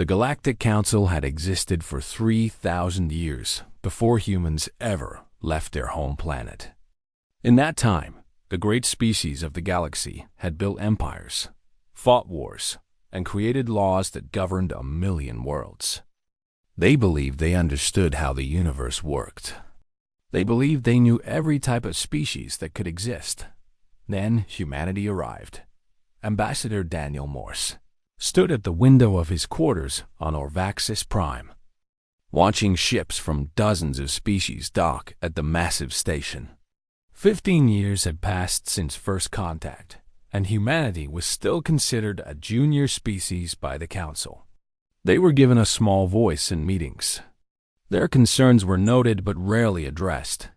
The Galactic Council had existed for 3,000 years before humans ever left their home planet. In that time, the great species of the galaxy had built empires, fought wars, and created laws that governed 1,000,000 worlds. They believed they understood how the universe worked. They believed they knew every type of species that could exist. Then humanity arrived. Ambassador Daniel Morse stood at the window of his quarters on Orvaxis Prime, watching ships from dozens of species dock at the massive station. 15 years had passed since first contact, and humanity was still considered a junior species by the Council. They were given a small voice in meetings. Their concerns were noted but rarely addressed.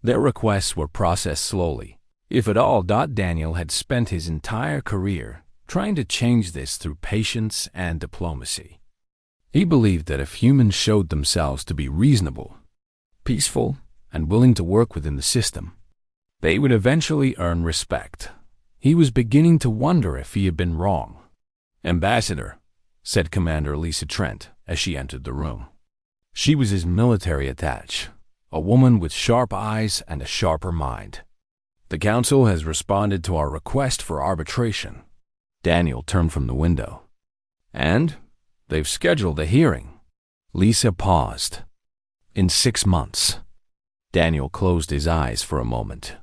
Their requests were processed slowly, if at all. Daniel had spent his entire career trying to change this through patience and diplomacy. He believed that if humans showed themselves to be reasonable, peaceful, and willing to work within the system, they would eventually earn respect. He was beginning to wonder if he had been wrong. "Ambassador," said Commander Lisa Trent as she entered the room. She was his military attaché, a woman with sharp eyes and a sharper mind. "The Council has responded to our request for arbitration." Daniel turned from the window. "And they've scheduled a hearing." Lisa paused. "In 6 months." Daniel closed his eyes for a moment.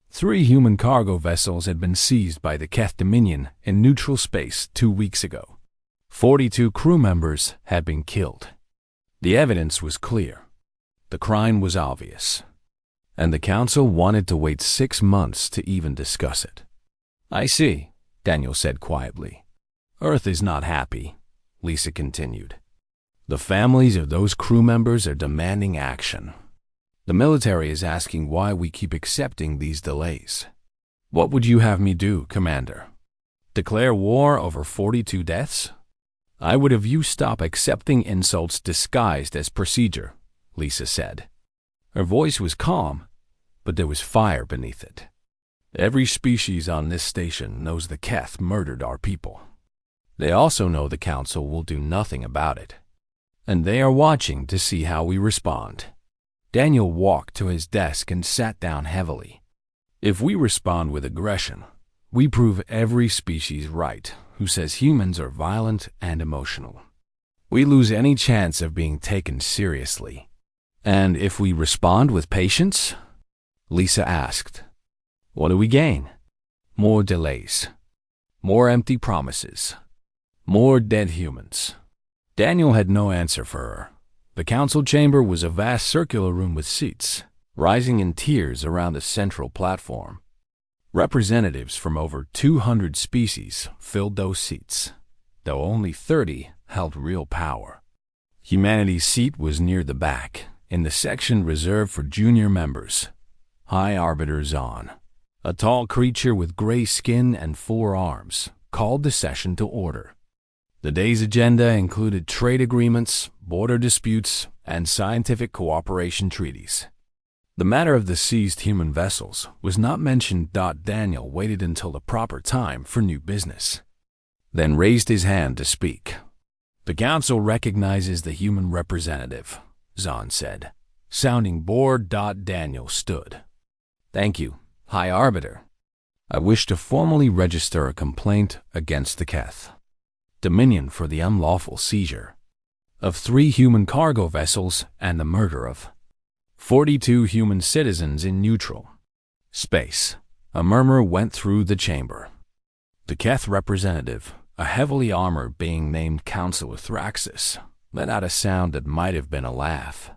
3 human cargo vessels had been seized by the Keth Dominion in neutral space 2 weeks ago. 42 crew members had been killed. The evidence was clear. The crime was obvious. And the Council wanted to wait 6 months to even discuss it. "I see," Daniel said quietly. "Earth is not happy," Lisa continued. "The families of those crew members are demanding action. The military is asking why we keep accepting these delays." "What would you have me do, Commander? Declare war over 42 deaths?" "I would have you stop accepting insults disguised as procedure," Lisa said. Her voice was calm, but there was fire beneath it. "Every species on this station knows the Keth murdered our people. They also know the Council will do nothing about it. And they are watching to see how we respond." Daniel walked to his desk and sat down heavily. "If we respond with aggression, we prove every species right who says humans are violent and emotional. We lose any chance of being taken seriously." "And if we respond with patience?" Lisa asked. "What do we gain?" "More delays. More empty promises. More dead humans." Daniel had no answer for her. The Council chamber was a vast circular room with seats, rising in tiers around the central platform. Representatives from over 200 species filled those seats, though only 30 held real power. Humanity's seat was near the back, in the section reserved for junior members. High Arbiter Zahn, a tall creature with gray skin and 4 arms, called the session to order. The day's agenda included trade agreements, border disputes, and scientific cooperation treaties. The matter of the seized human vessels was not mentioned. Daniel waited until the proper time for new business, then raised his hand to speak. "The Council recognizes the human representative," Zahn said. Sounding bored, Daniel stood. "Thank you, High Arbiter. I wish to formally register a complaint against the Keth Dominion for the unlawful seizure of 3 human cargo vessels and the murder of 42 human citizens in neutral space." A murmur went through the chamber. The Keth representative, a heavily armored being named Councilor Thraxis, let out a sound that might have been a laugh.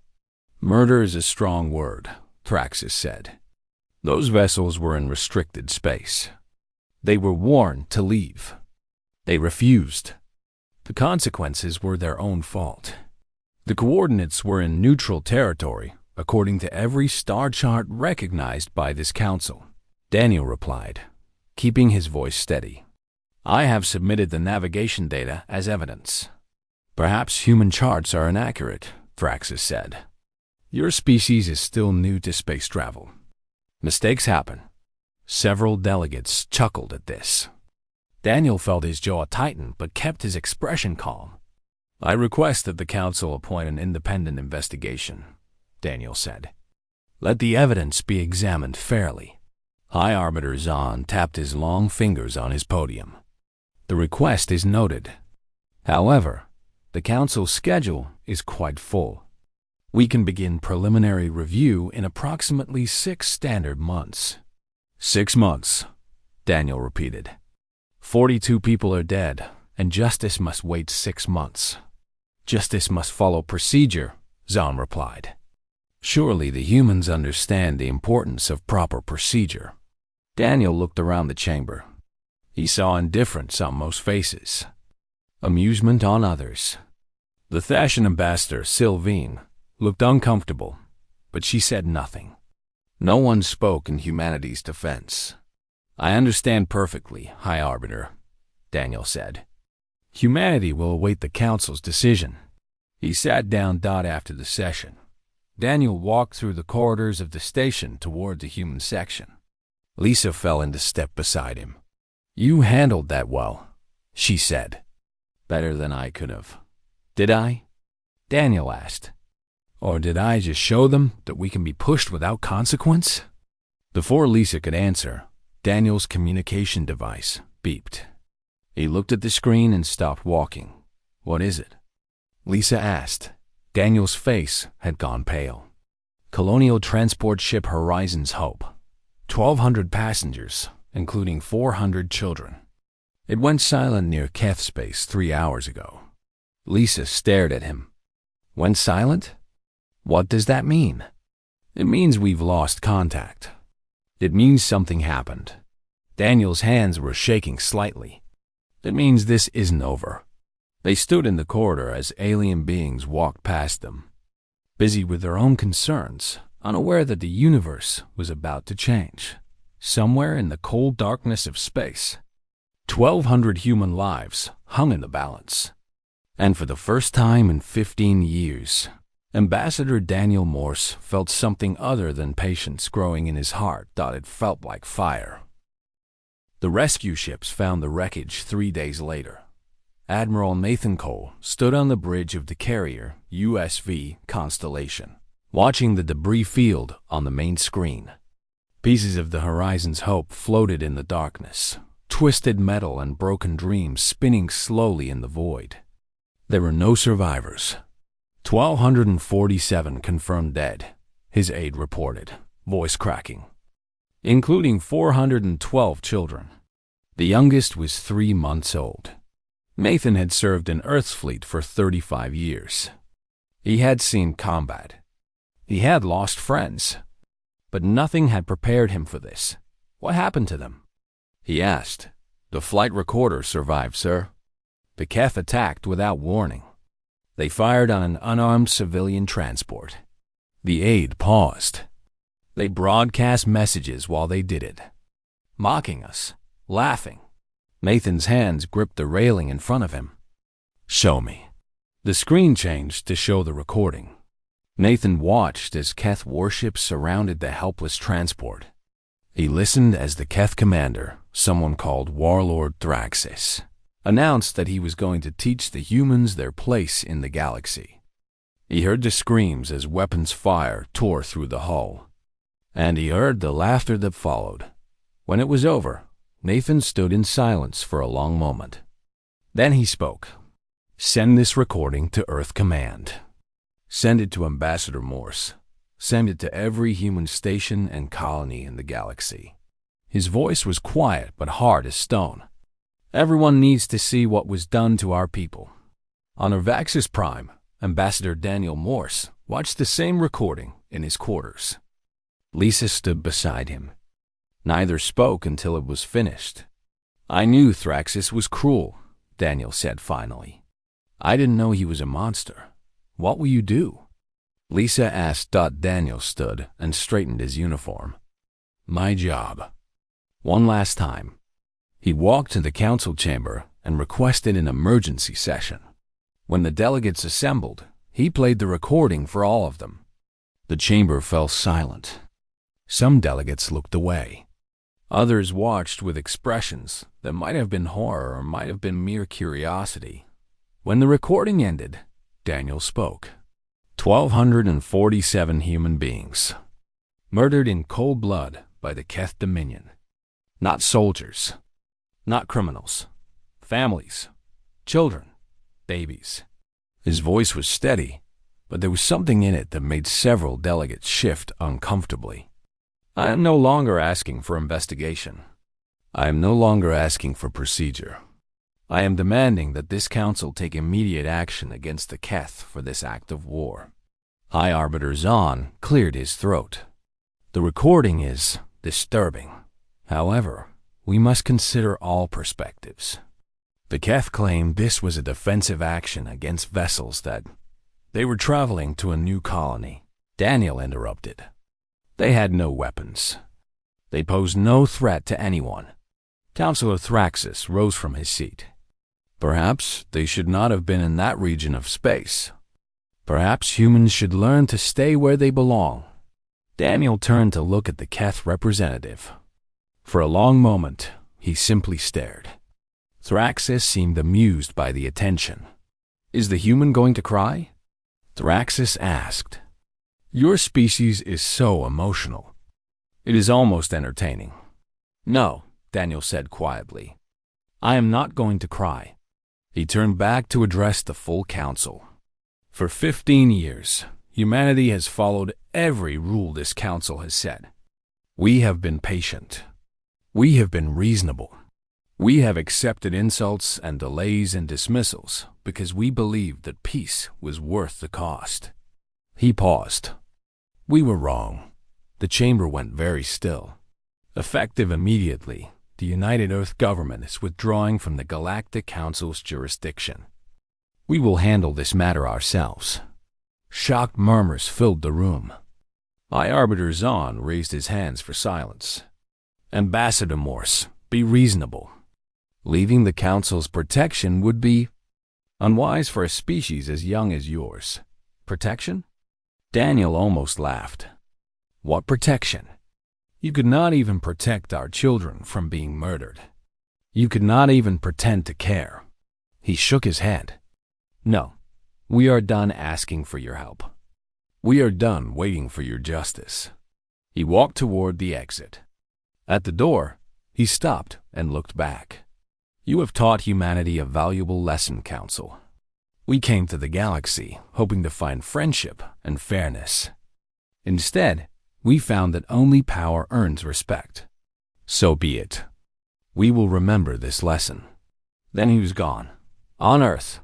"Murder is a strong word," Thraxis said. "Those vessels were in restricted space. They were warned to leave. They refused. The consequences were their own fault. The coordinates were in neutral territory, according to every star chart recognized by this Council." Daniel replied, keeping his voice steady. "I have submitted the navigation data as evidence." "Perhaps human charts are inaccurate," Thraxis said. "Your species is still new to space travel. Mistakes happen." Several delegates chuckled at this. Daniel felt his jaw tighten but kept his expression calm. I request that the Council appoint an independent investigation, Daniel said. Let the evidence be examined fairly. High Arbiter Zahn tapped his long fingers on his podium. The request is noted. However, the Council's schedule is quite full. We can begin preliminary review in approximately 6 standard months. 6 months, Daniel repeated. 42 people are dead, and justice must wait 6 months. Justice must follow procedure, Zahn replied. Surely the humans understand the importance of proper procedure. Daniel looked around the chamber. He saw indifference on most faces, amusement on others. The Thashan ambassador, Sylvine, looked uncomfortable, but she said nothing. No one spoke in humanity's defense. I understand perfectly, High Arbiter, Daniel said. Humanity will await the Council's decision. He sat down after the session. Daniel walked through the corridors of the station toward the human section. Lisa fell into step beside him. You handled that well, she said. Better than I could have. Did I? Daniel asked. Or did I just show them that we can be pushed without consequence? Before Lisa could answer, Daniel's communication device beeped. He looked at the screen and stopped walking. What is it? Lisa asked. Daniel's face had gone pale. Colonial transport ship Horizon's Hope. 1,200 passengers, including 400 children. It went silent near Keth Space 3 hours ago. Lisa stared at him. Went silent? What does that mean? It means we've lost contact. It means something happened. Daniel's hands were shaking slightly. It means this isn't over. They stood in the corridor as alien beings walked past them, busy with their own concerns, unaware that the universe was about to change. Somewhere in the cold darkness of space, 1,200 human lives hung in the balance. And for the first time in 15 years, Ambassador Daniel Morse felt something other than patience growing in his heart. It felt like fire. The rescue ships found the wreckage 3 days later. Admiral Nathan Cole stood on the bridge of the carrier USV Constellation, watching the debris field on the main screen. Pieces of the Horizon's Hope floated in the darkness, twisted metal and broken dreams spinning slowly in the void. There were no survivors. 1,247 confirmed dead, his aide reported, voice cracking, including 412 children. The youngest was 3 months old. Nathan had served in Earth's fleet for 35 years. He had seen combat. He had lost friends. But nothing had prepared him for this. What happened to them? He asked. The flight recorder survived, sir. The Keth attacked without warning. They fired on an unarmed civilian transport. The aide paused. They broadcast messages while they did it, mocking us, laughing. Nathan's hands gripped the railing in front of him. Show me. The screen changed to show the recording. Nathan watched as Keth warships surrounded the helpless transport. He listened as the Keth commander, someone called Warlord Thraxis, announced that he was going to teach the humans their place in the galaxy. He heard the screams as weapons fire tore through the hull. And he heard the laughter that followed. When it was over, Nathan stood in silence for a long moment. Then he spoke. Send this recording to Earth Command. Send it to Ambassador Morse. Send it to every human station and colony in the galaxy. His voice was quiet but hard as stone. Everyone needs to see what was done to our people. On Arvaxis Prime, Ambassador Daniel Morse watched the same recording in his quarters. Lisa stood beside him. Neither spoke until it was finished. I knew Thraxis was cruel, Daniel said finally. I didn't know he was a monster. What will you do? Lisa asked. Daniel stood and straightened his uniform. My job. One last time. He walked to the council chamber and requested an emergency session. When the delegates assembled, he played the recording for all of them. The chamber fell silent. Some delegates looked away. Others watched with expressions that might have been horror or might have been mere curiosity. When the recording ended, Daniel spoke. 1,247 human beings, murdered in cold blood by the Keth Dominion. Not soldiers, not criminals, families, children, babies. His voice was steady, but there was something in it that made several delegates shift uncomfortably. I am no longer asking for investigation. I am no longer asking for procedure. I am demanding that this council take immediate action against the Keth for this act of war. High Arbiter Zahn cleared his throat. The recording is disturbing. However, we must consider all perspectives. The Keth claimed this was a defensive action against vessels that they were traveling to a new colony. Daniel interrupted. They had no weapons. They posed no threat to anyone. Counselor Thraxus rose from his seat. Perhaps they should not have been in that region of space. Perhaps humans should learn to stay where they belong. Daniel turned to look at the Keth representative. For a long moment, he simply stared. Thraxus seemed amused by the attention. Is the human going to cry? Thraxus asked. Your species is so emotional. It is almost entertaining. No, Daniel said quietly. I am not going to cry. He turned back to address the full council. For 15 years, humanity has followed every rule this council has set. We have been patient. We have been reasonable. We have accepted insults and delays and dismissals because we believed that peace was worth the cost. He paused. We were wrong. The chamber went very still. Effective immediately, the United Earth government is withdrawing from the Galactic Council's jurisdiction. We will handle this matter ourselves. Shocked murmurs filled the room. High Arbiter Zahn raised his hands for silence. Ambassador Morse, be reasonable. Leaving the Council's protection would be unwise for a species as young as yours. Protection? Daniel almost laughed. What protection? You could not even protect our children from being murdered. You could not even pretend to care. He shook his head. No, we are done asking for your help. We are done waiting for your justice. He walked toward the exit. At the door, he stopped and looked back. You have taught humanity a valuable lesson, Council. We came to the galaxy hoping to find friendship and fairness. Instead, we found that only power earns respect. So be it. We will remember this lesson. Then he was gone. On Earth,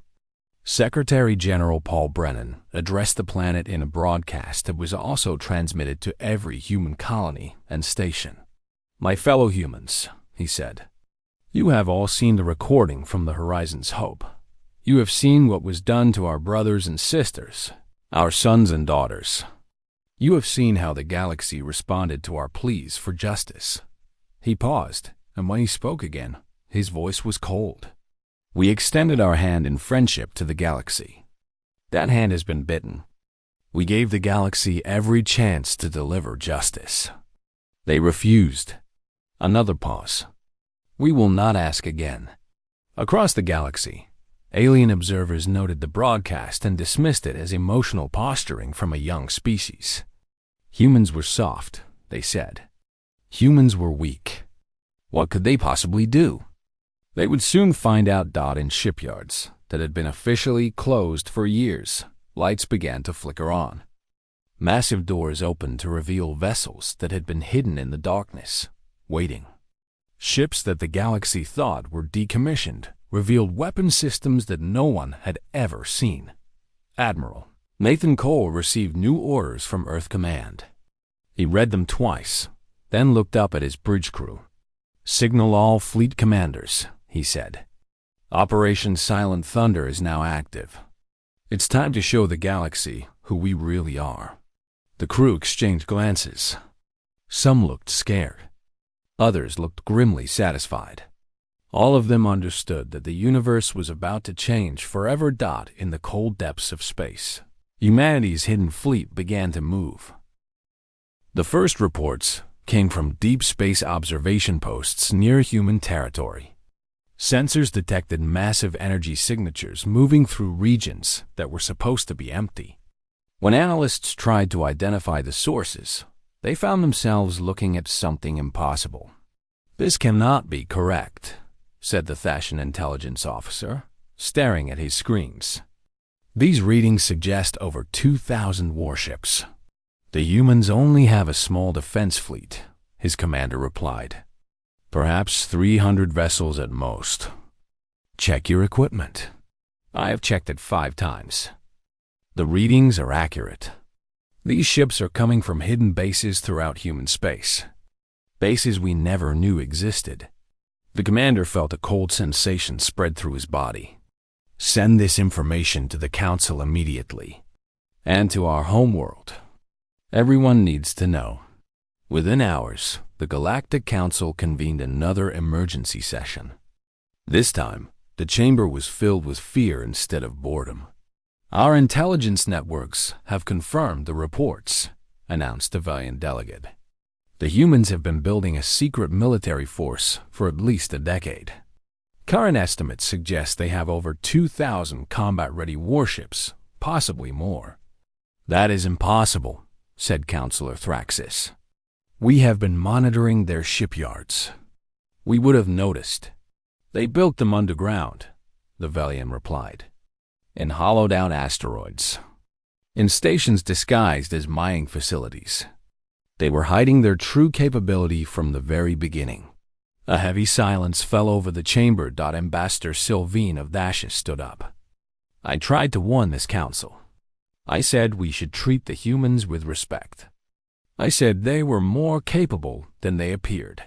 Secretary General Paul Brennan addressed the planet in a broadcast that was also transmitted to every human colony and station. My fellow humans, he said, you have all seen the recording from the Horizon's Hope. You have seen what was done to our brothers and sisters, our sons and daughters. You have seen how the galaxy responded to our pleas for justice. He paused, and when he spoke again, his voice was cold. We extended our hand in friendship to the galaxy. That hand has been bitten. We gave the galaxy every chance to deliver justice. They refused. Another pause. We will not ask again. Across the galaxy, alien observers noted the broadcast and dismissed it as emotional posturing from a young species. Humans were soft, they said. Humans were weak. What could they possibly do? They would soon find out. In shipyards that had been officially closed for years, lights began to flicker on. Massive doors opened to reveal vessels that had been hidden in the darkness, waiting. Ships that the galaxy thought were decommissioned revealed weapon systems that no one had ever seen. Admiral Nathan Cole received new orders from Earth Command. He read them twice, then looked up at his bridge crew. Signal all fleet commanders, he said. Operation Silent Thunder is now active. It's time to show the galaxy who we really are. The crew exchanged glances. Some looked scared. Others looked grimly satisfied. All of them understood that the universe was about to change forever. In the cold depths of space, humanity's hidden fleet began to move. The first reports came from deep space observation posts near human territory. Sensors detected massive energy signatures moving through regions that were supposed to be empty. When analysts tried to identify the sources, they found themselves looking at something impossible. "This cannot be correct," said the Thashan intelligence officer, staring at his screens. "These readings suggest over 2,000 warships." "The humans only have a small defense fleet," his commander replied. "Perhaps 300 vessels at most." "Check your equipment." "I have checked it 5 times. The readings are accurate. These ships are coming from hidden bases throughout human space. Bases we never knew existed." The commander felt a cold sensation spread through his body. "Send this information to the Council immediately. And to our homeworld. Everyone needs to know." Within hours, the Galactic Council convened another emergency session. This time, the chamber was filled with fear instead of boredom. "Our intelligence networks have confirmed the reports," announced the valiant delegate. "The humans have been building a secret military force for at least a decade. Current estimates suggest they have over 2,000 combat-ready warships, possibly more." "That is impossible," said Counselor Thraxis. "We have been monitoring their shipyards. We would have noticed." "They built them underground," the Valiant replied, "in hollowed-out asteroids, in stations disguised as mining facilities. They were hiding their true capability from the very beginning." A heavy silence fell over the chamber. Ambassador Sylvine of Dashus stood up. "I tried to warn this council. I said we should treat the humans with respect. I said they were more capable than they appeared.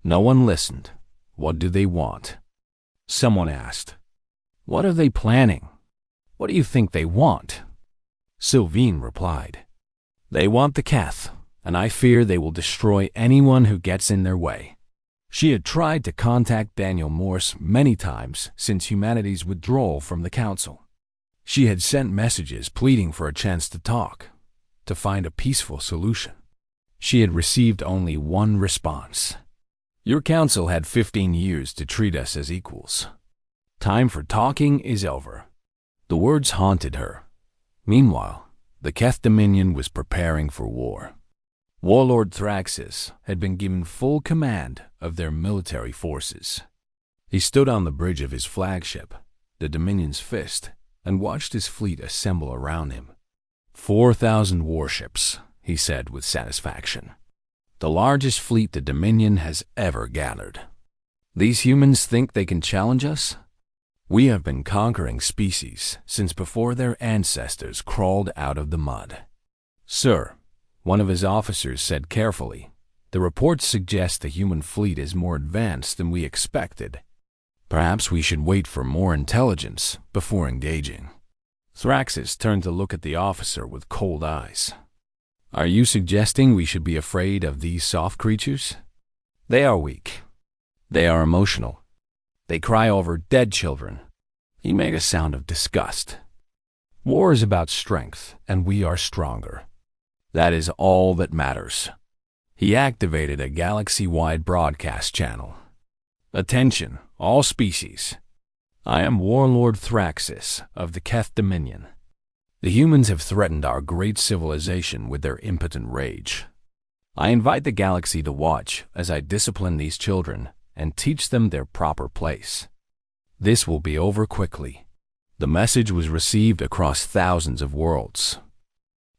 No one listened. What do they want?" Someone asked. "What are they planning? What do you think they want?" Sylvine replied. "They want the Keth, and I fear they will destroy anyone who gets in their way." She had tried to contact Daniel Morse many times since humanity's withdrawal from the Council. She had sent messages pleading for a chance to talk, to find a peaceful solution. She had received only one response. "Your council had 15 years to treat us as equals. Time for talking is over." The words haunted her. Meanwhile, the Keth Dominion was preparing for war. Warlord Thraxis had been given full command of their military forces. He stood on the bridge of his flagship, the Dominion's Fist, and watched his fleet assemble around him. 4,000 warships, he said with satisfaction. "The largest fleet the Dominion has ever gathered. These humans think they can challenge us? We have been conquering species since before their ancestors crawled out of the mud." "Sir," one of his officers said carefully, "the reports suggest the human fleet is more advanced than we expected. Perhaps we should wait for more intelligence before engaging." Thraxis turned to look at the officer with cold eyes. "Are you suggesting we should be afraid of these soft creatures? They are weak. They are emotional. They cry over dead children." He made a sound of disgust. "War is about strength, and we are stronger. That is all that matters." He activated a galaxy-wide broadcast channel. "Attention, all species. I am Warlord Thraxis of the Keth Dominion. The humans have threatened our great civilization with their impotent rage. I invite the galaxy to watch as I discipline these children and teach them their proper place. This will be over quickly." The message was received across thousands of worlds.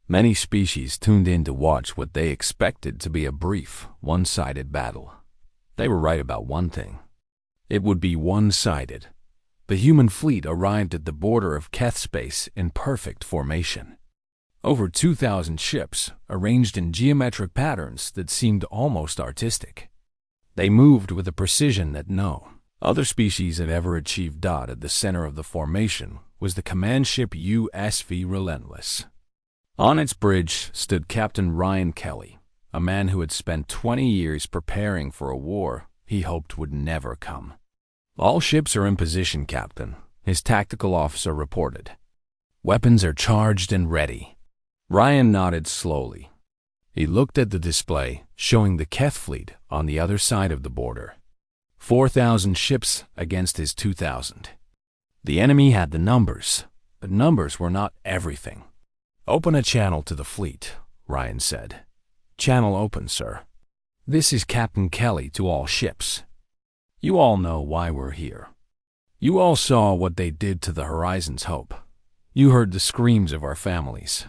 Many species tuned in to watch what they expected to be a brief, one-sided battle. They were right about one thing. It would be one-sided. The human fleet arrived at the border of Keth space in perfect formation. Over 2,000 ships, arranged in geometric patterns that seemed almost artistic. They moved with a precision that no other species had ever achieved. At the center of the formation was the command ship USV Relentless. On its bridge stood Captain Ryan Kelly, a man who had spent 20 years preparing for a war he hoped would never come. "All ships are in position, Captain," his tactical officer reported. "Weapons are charged and ready." Ryan nodded slowly. He looked at the display, showing the Keth fleet on the other side of the border. 4,000 ships against his 2,000. The enemy had the numbers, but numbers were not everything. "Open a channel to the fleet," Ryan said. "Channel open, sir. This is Captain Kelly to all ships. You all know why we're here. You all saw what they did to the Horizon's Hope. You heard the screams of our families.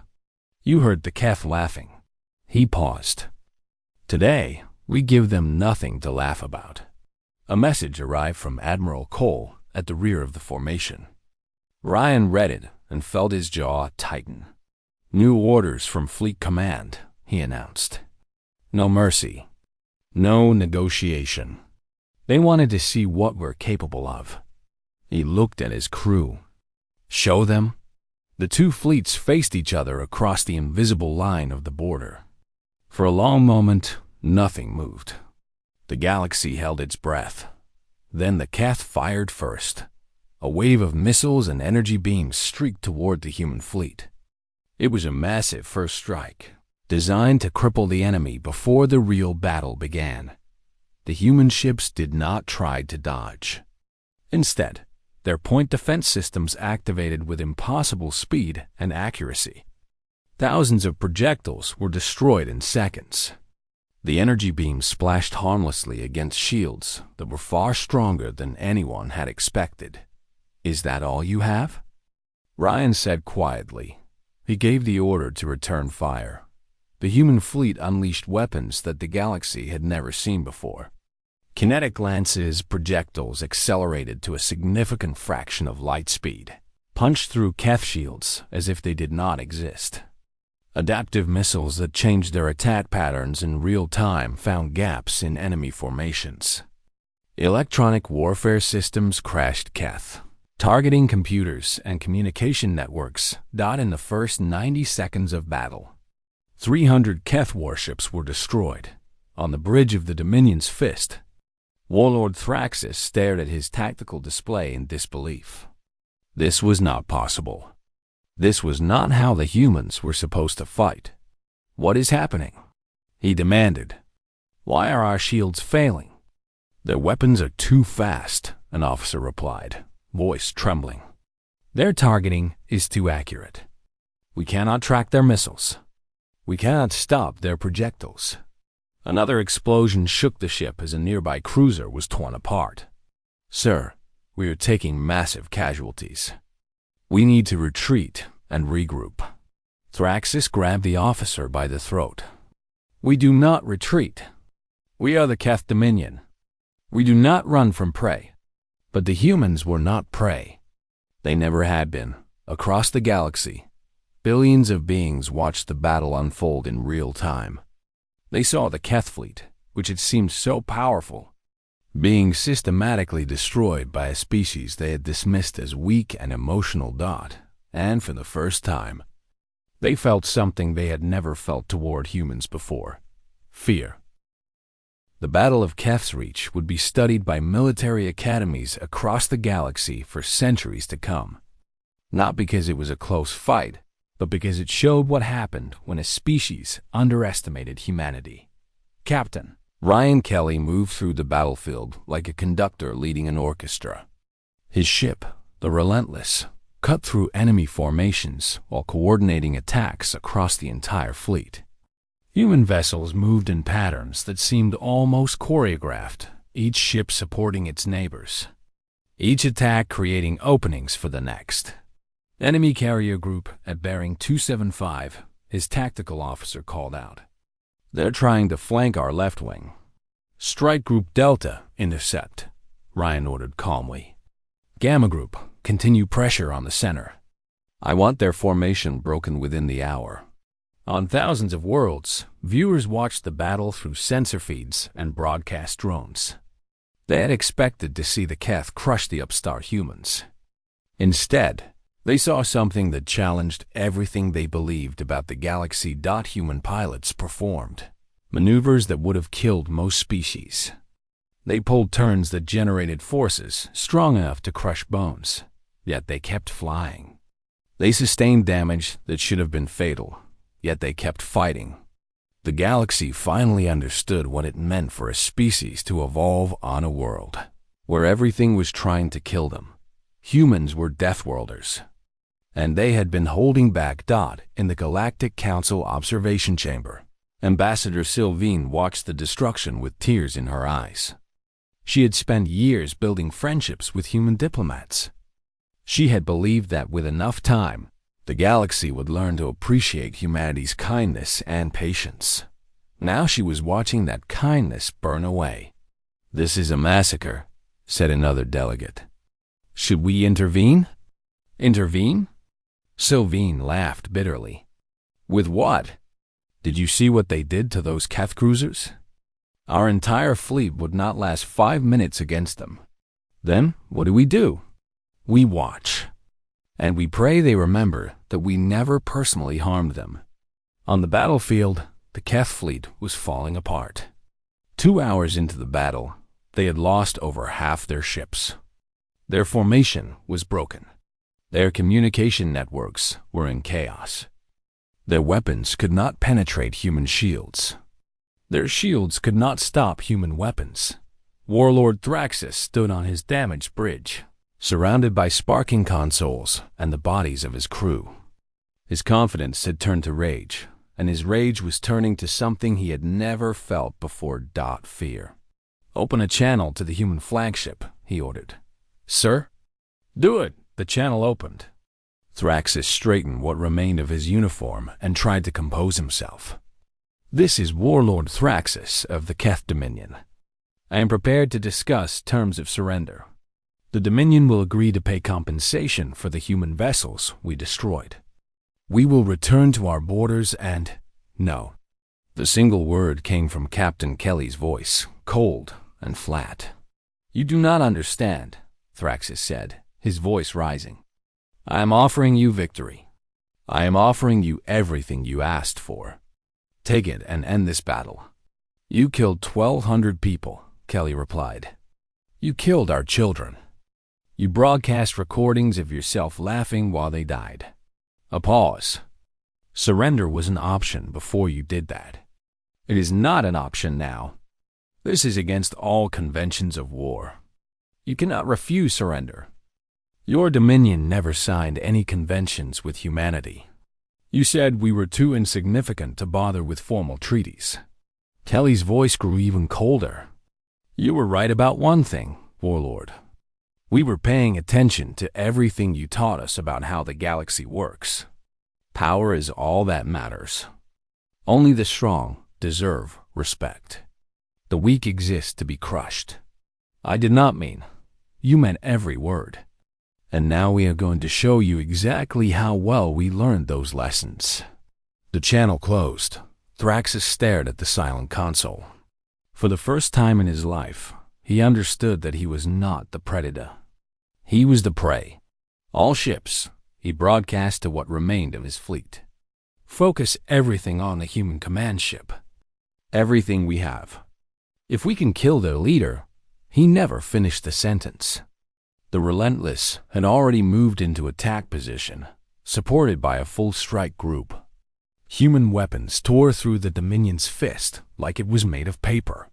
You heard the Keth laughing." He paused. "Today, we give them nothing to laugh about." A message arrived from Admiral Cole at the rear of the formation. Ryan read it and felt his jaw tighten. "New orders from Fleet Command," he announced. "No mercy. No negotiation. They wanted to see what we're capable of." He looked at his crew. "Show them?" The two fleets faced each other across the invisible line of the border. For a long moment, nothing moved. The galaxy held its breath. Then the Keth fired first. A wave of missiles and energy beams streaked toward the human fleet. It was a massive first strike, designed to cripple the enemy before the real battle began. The human ships did not try to dodge. Instead, their point defense systems activated with impossible speed and accuracy. Thousands of projectiles were destroyed in seconds. The energy beams splashed harmlessly against shields that were far stronger than anyone had expected. "Is that all you have?" Ryan said quietly. He gave the order to return fire. The human fleet unleashed weapons that the galaxy had never seen before. Kinetic lances, projectiles accelerated to a significant fraction of light speed, punched through Keth shields as if they did not exist. Adaptive missiles that changed their attack patterns in real time found gaps in enemy formations. Electronic warfare systems crashed Keth. Targeting computers and communication networks died in the first 90 seconds of battle. 300 Keth warships were destroyed. On the bridge of the Dominion's Fist, Warlord Thraxus stared at his tactical display in disbelief. This was not possible. This was not how the humans were supposed to fight. "What is happening?" he demanded. "Why are our shields failing?" "Their weapons are too fast," an officer replied, voice trembling. "Their targeting is too accurate. We cannot track their missiles. We cannot stop their projectiles." Another explosion shook the ship as a nearby cruiser was torn apart. "Sir, we are taking massive casualties. We need to retreat and regroup." Thraxus grabbed the officer by the throat. "We do not retreat. We are the Keth Dominion. We do not run from prey." But the humans were not prey. They never had been. Across the galaxy, billions of beings watched the battle unfold in real time. They saw the Keth fleet, which had seemed so powerful, being systematically destroyed by a species they had dismissed as weak and emotional dot, and for the first time, they felt something they had never felt toward humans before: fear. The Battle of Keth's Reach would be studied by military academies across the galaxy for centuries to come, not because it was a close fight, but because it showed what happened when a species underestimated humanity. Captain Ryan Kelly moved through the battlefield like a conductor leading an orchestra. His ship, the Relentless, cut through enemy formations while coordinating attacks across the entire fleet. Human vessels moved in patterns that seemed almost choreographed, each ship supporting its neighbors, each attack creating openings for the next. "Enemy carrier group at bearing 275, his tactical officer called out. "They're trying to flank our left wing." "Strike Group Delta, intercept," Ryan ordered calmly. "Gamma Group, continue pressure on the center. I want their formation broken within the hour." On thousands of worlds, viewers watched the battle through sensor feeds and broadcast drones. They had expected to see the Keth crush the upstart humans. Instead, they saw something that challenged everything they believed about the galaxy. Human pilots performed maneuvers that would have killed most species. They pulled turns that generated forces strong enough to crush bones, yet they kept flying. They sustained damage that should have been fatal, yet they kept fighting. The galaxy finally understood what it meant for a species to evolve on a world where everything was trying to kill them. Humans were Deathworlders, and they had been holding back. In the Galactic Council observation chamber, Ambassador Sylvine watched the destruction with tears in her eyes. She had spent years building friendships with human diplomats. She had believed that with enough time, the galaxy would learn to appreciate humanity's kindness and patience. Now she was watching that kindness burn away. "This is a massacre," said another delegate. "Should we intervene?" "Intervene?" Sylvine laughed bitterly. "With what? Did you see what they did to those Keth cruisers? Our entire fleet would not last 5 minutes against them. Then what do? We watch. And we pray they remember that we never personally harmed them." On the battlefield, the Keth fleet was falling apart. 2 hours into the battle, they had lost over half their ships. Their formation was broken. Their communication networks were in chaos. Their weapons could not penetrate human shields. Their shields could not stop human weapons. Warlord Thraxus stood on his damaged bridge, surrounded by sparking consoles and the bodies of his crew. His confidence had turned to rage, and his rage was turning to something he had never felt before. Fear. "Open a channel to the human flagship," he ordered. "Sir?" "Do it." The channel opened. Thraxus straightened what remained of his uniform and tried to compose himself. "This is Warlord Thraxus of the Keth Dominion. I am prepared to discuss terms of surrender. The Dominion will agree to pay compensation for the human vessels we destroyed. We will return to our borders and—" "No." The single word came from Captain Kelly's voice, cold and flat. "You do not understand," Thraxus said, his voice rising. "I am offering you victory. I am offering you everything you asked for. Take it and end this battle." "You killed 1,200 people," Kelly replied. "You killed our children. You broadcast recordings of yourself laughing while they died." A pause. "Surrender was an option before you did that. It is not an option now. This is against all conventions of war. You cannot refuse surrender. Your Dominion never signed any conventions with humanity. You said we were too insignificant to bother with formal treaties." Kelly's voice grew even colder. "You were right about one thing, Warlord. We were paying attention to everything you taught us about how the galaxy works. Power is all that matters. Only the strong deserve respect. The weak exist to be crushed. I did not mean. You meant every word. And now we are going to show you exactly how well we learned those lessons." The channel closed. Thraxus stared at the silent console. For the first time in his life, he understood that he was not the predator. He was the prey. "All ships," he broadcast to what remained of his fleet. "Focus everything on the human command ship. Everything we have. If we can kill their leader—" He never finished the sentence. The Relentless had already moved into attack position, supported by a full strike group. Human weapons tore through the Dominion's fist like it was made of paper.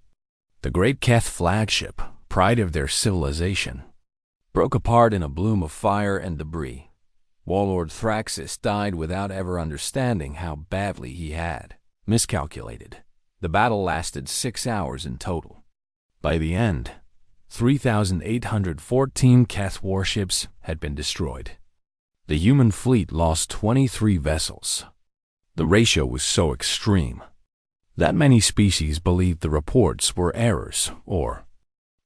The great Keth flagship, pride of their civilization, broke apart in a bloom of fire and debris. Warlord Thraxus died without ever understanding how badly he had miscalculated. The battle lasted 6 hours in total. By the end, 3,814 Keth warships had been destroyed. The human fleet lost 23 vessels. The ratio was so extreme that many species believed the reports were errors or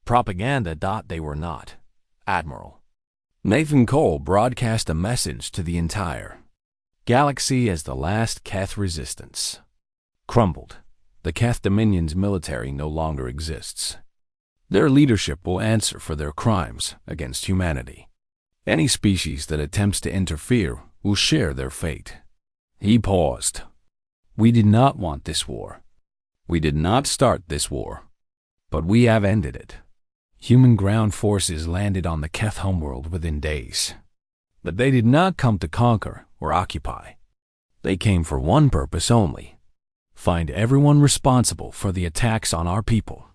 propaganda. They were not. Admiral Nathan Cole broadcast a message to the entire galaxy as the last Keth resistance crumbled. The Keth Dominion's military no longer exists. Their leadership will answer for their crimes against humanity. Any species that attempts to interfere will share their fate. He paused. "We did not want this war. We did not start this war. But we have ended it." Human ground forces landed on the Keth homeworld within days. But they did not come to conquer or occupy. They came for one purpose only: Find everyone responsible for the attacks on our people,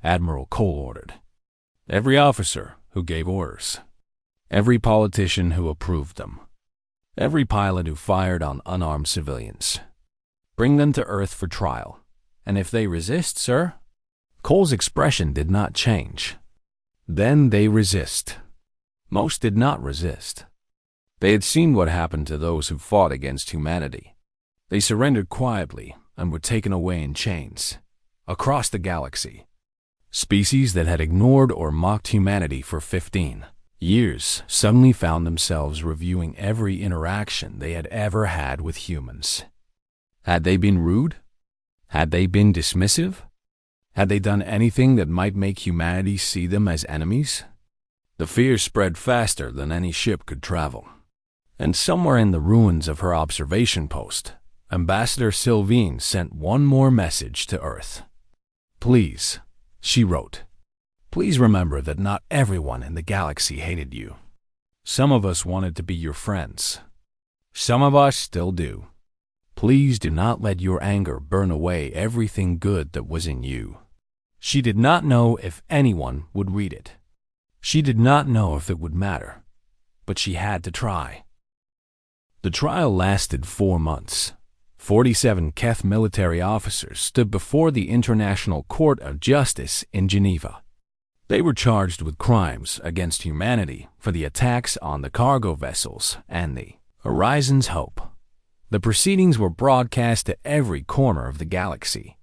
Admiral Cole ordered. Every officer who gave orders. Every politician who approved them. Every pilot who fired on unarmed civilians. Bring them to Earth for trial. And if they resist, sir? Cole's expression did not change. Then they resist. Most did not resist. They had seen what happened to those who fought against humanity. They surrendered quietly and were taken away in chains, across the galaxy. Species that had ignored or mocked humanity for 15 years suddenly found themselves reviewing every interaction they had ever had with humans. Had they been rude? Had they been dismissive? Had they done anything that might make humanity see them as enemies? The fear spread faster than any ship could travel. And somewhere in the ruins of her observation post, Ambassador Sylvine sent one more message to Earth. Please, she wrote, please remember that not everyone in the galaxy hated you. Some of us wanted to be your friends. Some of us still do. Please do not let your anger burn away everything good that was in you. She did not know if anyone would read it. She did not know if it would matter, but she had to try. The trial lasted 4 months. 47 Keth military officers stood before the International Court of Justice in Geneva. They were charged with crimes against humanity for the attacks on the cargo vessels and the Horizon's Hope. The proceedings were broadcast to every corner of the galaxy,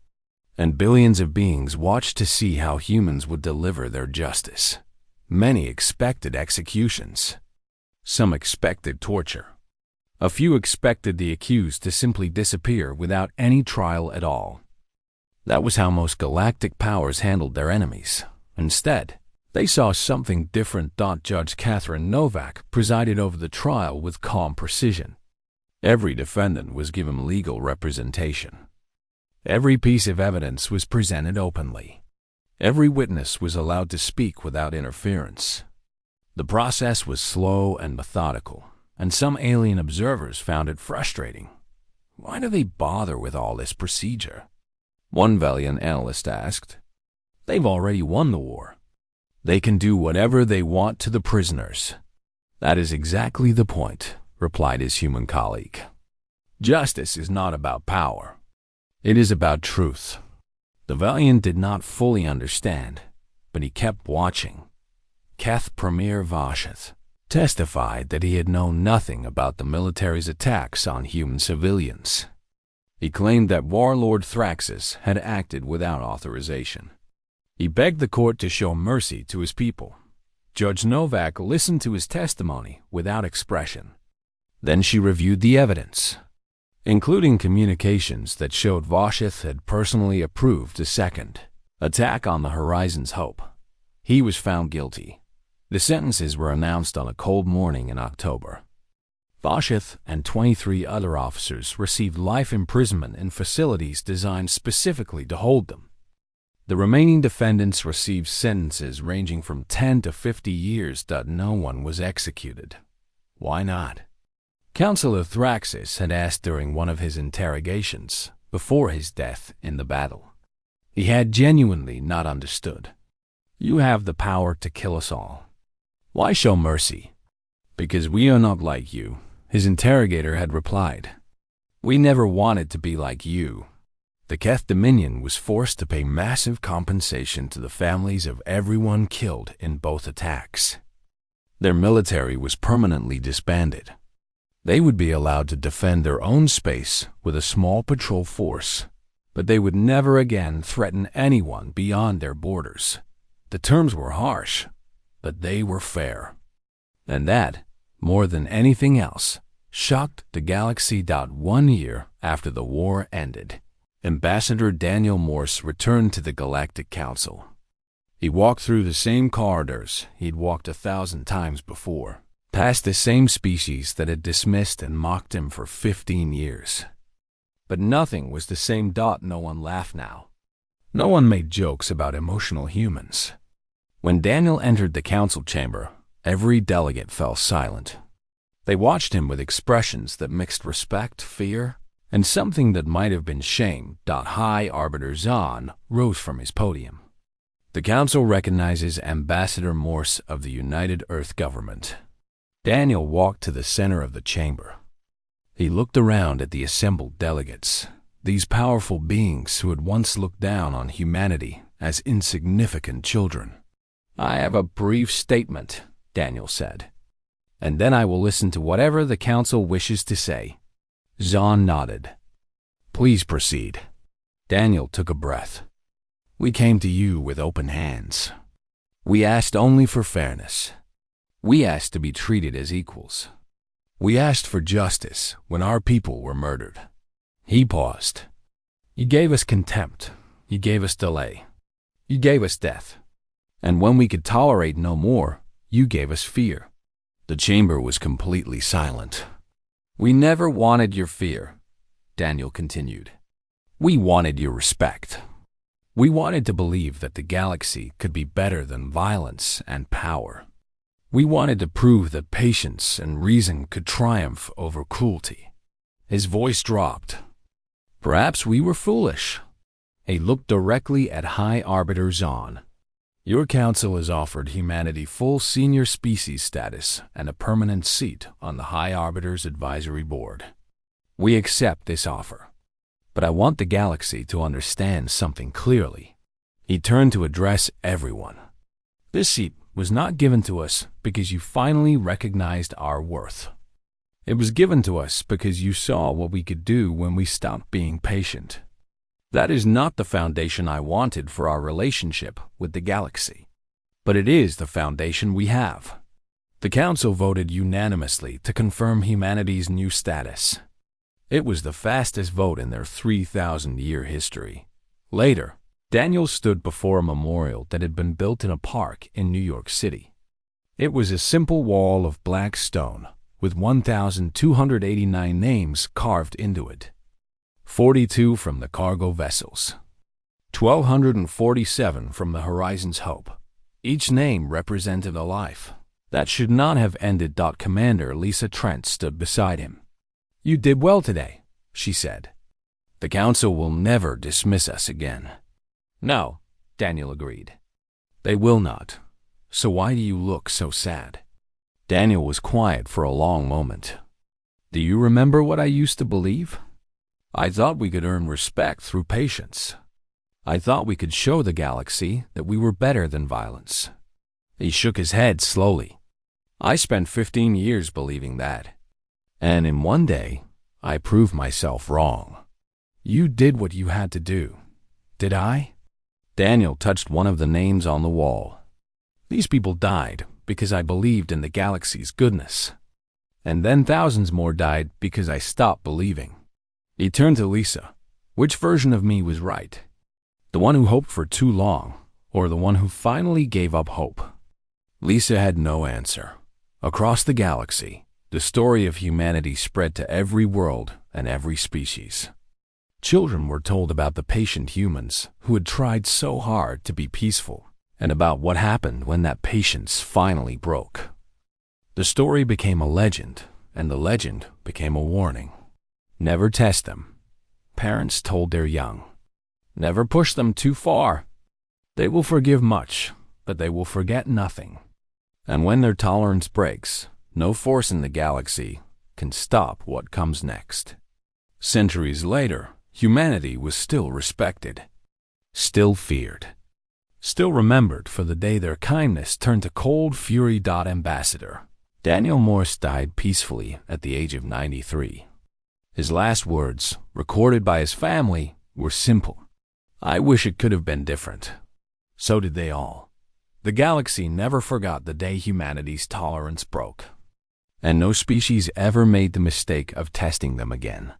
and billions of beings watched to see how humans would deliver their justice. Many expected executions. Some expected torture. A few expected the accused to simply disappear without any trial at all. That was how most galactic powers handled their enemies. Instead, they saw something different. Judge Catherine Novak presided over the trial with calm precision. Every defendant was given legal representation. Every piece of evidence was presented openly. Every witness was allowed to speak without interference. The process was slow and methodical, and some alien observers found it frustrating. Why do they bother with all this procedure? One valiant analyst asked. They've already won the war. They can do whatever they want to the prisoners. That is exactly the point, replied his human colleague. Justice is not about power. It is about truth. The valiant did not fully understand, but he kept watching. Keth Premier Vasheth testified that he had known nothing about the military's attacks on human civilians. He claimed that Warlord Thraxus had acted without authorization. He begged the court to show mercy to his people. Judge Novak listened to his testimony without expression. Then she reviewed the evidence, including communications that showed Vasheth had personally approved a second attack on the Horizon's Hope. He was found guilty. The sentences were announced on a cold morning in October. Vasheth and 23 other officers received life imprisonment in facilities designed specifically to hold them. The remaining defendants received sentences ranging from 10 to 50 years. No one was executed. Why not? Counselor Thraxus had asked during one of his interrogations before his death in the battle. He had genuinely not understood. You have the power to kill us all. Why show mercy? Because we are not like you, his interrogator had replied. We never wanted to be like you. The Keth Dominion was forced to pay massive compensation to the families of everyone killed in both attacks. Their military was permanently disbanded. They would be allowed to defend their own space with a small patrol force, but they would never again threaten anyone beyond their borders. The terms were harsh, but they were fair. And that, more than anything else, shocked the galaxy. 1 year after the war ended, Ambassador Daniel Morse returned to the Galactic Council. He walked through the same corridors he'd walked 1,000 times before, past the same species that had dismissed and mocked him for 15 years. But nothing was the same. No one laughed now. No one made jokes about emotional humans. When Daniel entered the council chamber, every delegate fell silent. They watched him with expressions that mixed respect, fear, and something that might have been shame. High Arbiter Zahn rose from his podium. The council recognizes Ambassador Morse of the United Earth Government. Daniel walked to the center of the chamber. He looked around at the assembled delegates, these powerful beings who had once looked down on humanity as insignificant children. "I have a brief statement," Daniel said, "and then I will listen to whatever the council wishes to say." Zahn nodded. "Please proceed." Daniel took a breath. "We came to you with open hands. We asked only for fairness. We asked to be treated as equals. We asked for justice when our people were murdered." He paused. "You gave us contempt. You gave us delay. You gave us death. And when we could tolerate no more, you gave us fear." The chamber was completely silent. "We never wanted your fear," Daniel continued. "We wanted your respect. We wanted to believe that the galaxy could be better than violence and power. We wanted to prove that patience and reason could triumph over cruelty." His voice dropped. "Perhaps we were foolish." He looked directly at High Arbiter Zahn. "Your council has offered humanity full senior species status and a permanent seat on the High Arbiter's advisory board. We accept this offer. But I want the galaxy to understand something clearly." He turned to address everyone. "This seat was not given to us because you finally recognized our worth. It was given to us because you saw what we could do when we stopped being patient. That is not the foundation I wanted for our relationship with the galaxy, but it is the foundation we have." The council voted unanimously to confirm humanity's new status. It was the fastest vote in their 3,000-year history. Later, Daniel stood before a memorial that had been built in a park in New York City. It was a simple wall of black stone with 1,289 names carved into it. 42 from the cargo vessels, 1,247 from the Horizon's Hope. Each name represented a life that should not have ended. Commander Lisa Trent stood beside him. "You did well today," she said. "The council will never dismiss us again." "No," Daniel agreed. "They will not. So why do you look so sad?" Daniel was quiet for a long moment. "Do you remember what I used to believe? I thought we could earn respect through patience. I thought we could show the galaxy that we were better than violence." He shook his head slowly. "I spent 15 years believing that. And in one day, I proved myself wrong. You did what you had to do. Did I?" Daniel touched one of the names on the wall. "These people died because I believed in the galaxy's goodness. And then thousands more died because I stopped believing." He turned to Lisa. "Which version of me was right? The one who hoped for too long, or the one who finally gave up hope?" Lisa had no answer. Across the galaxy, the story of humanity spread to every world and every species. Children were told about the patient humans who had tried so hard to be peaceful, and about what happened when that patience finally broke. The story became a legend, and the legend became a warning. Never test them, parents told their young. Never push them too far. They will forgive much, but they will forget nothing. And when their tolerance breaks, no force in the galaxy can stop what comes next. Centuries later, humanity was still respected, still feared, still remembered for the day their kindness turned to cold fury. Ambassador Daniel Morse died peacefully at the age of 93. His last words, recorded by his family, were simple. "I wish it could have been different." So did they all. The galaxy never forgot the day humanity's tolerance broke. And no species ever made the mistake of testing them again.